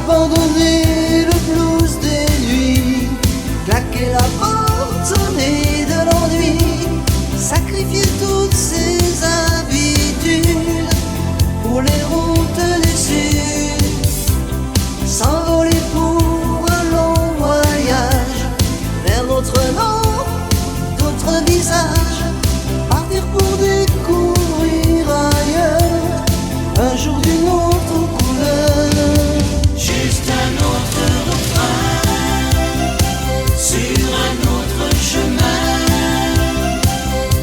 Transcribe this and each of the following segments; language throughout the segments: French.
abandonner le blues des nuits, claquer la porte, sonner de l'ennui, sacrifier toutes ses habitudes pour les routes du sud, s'envoler pour un long voyage vers d'autres noms, d'autres visages, partir pour découvrir ailleurs un jour d'une autre couleur. Juste un autre refrain sur un autre chemin,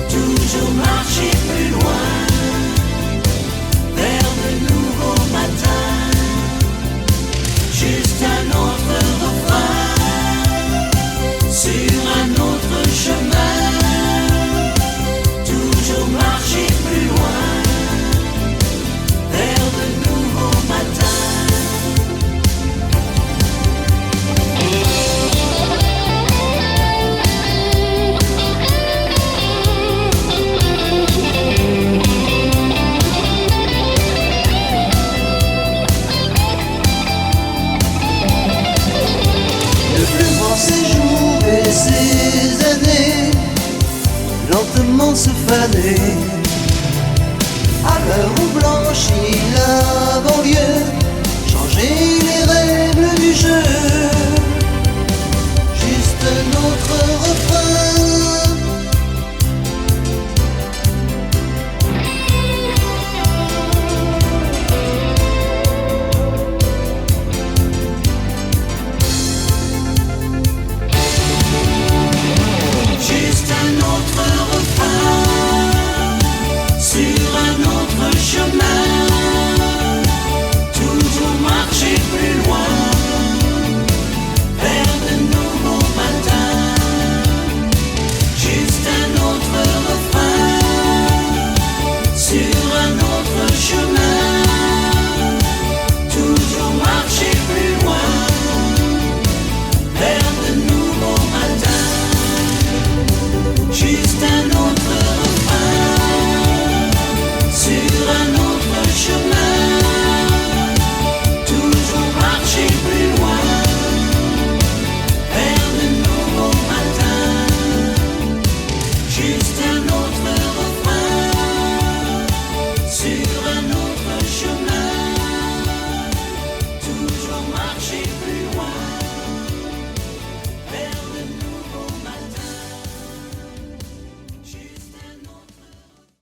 toujours marcher plus loin vers de nouveaux matins. Juste un autre refrain sur un autre chemin, toujours marcher plus loin vers de nouveaux matins. Le plus grand séjour et ces années lentement se faner à l'heure où blanchit la banlieue, changer les règles du jeu. Juste un autre refrain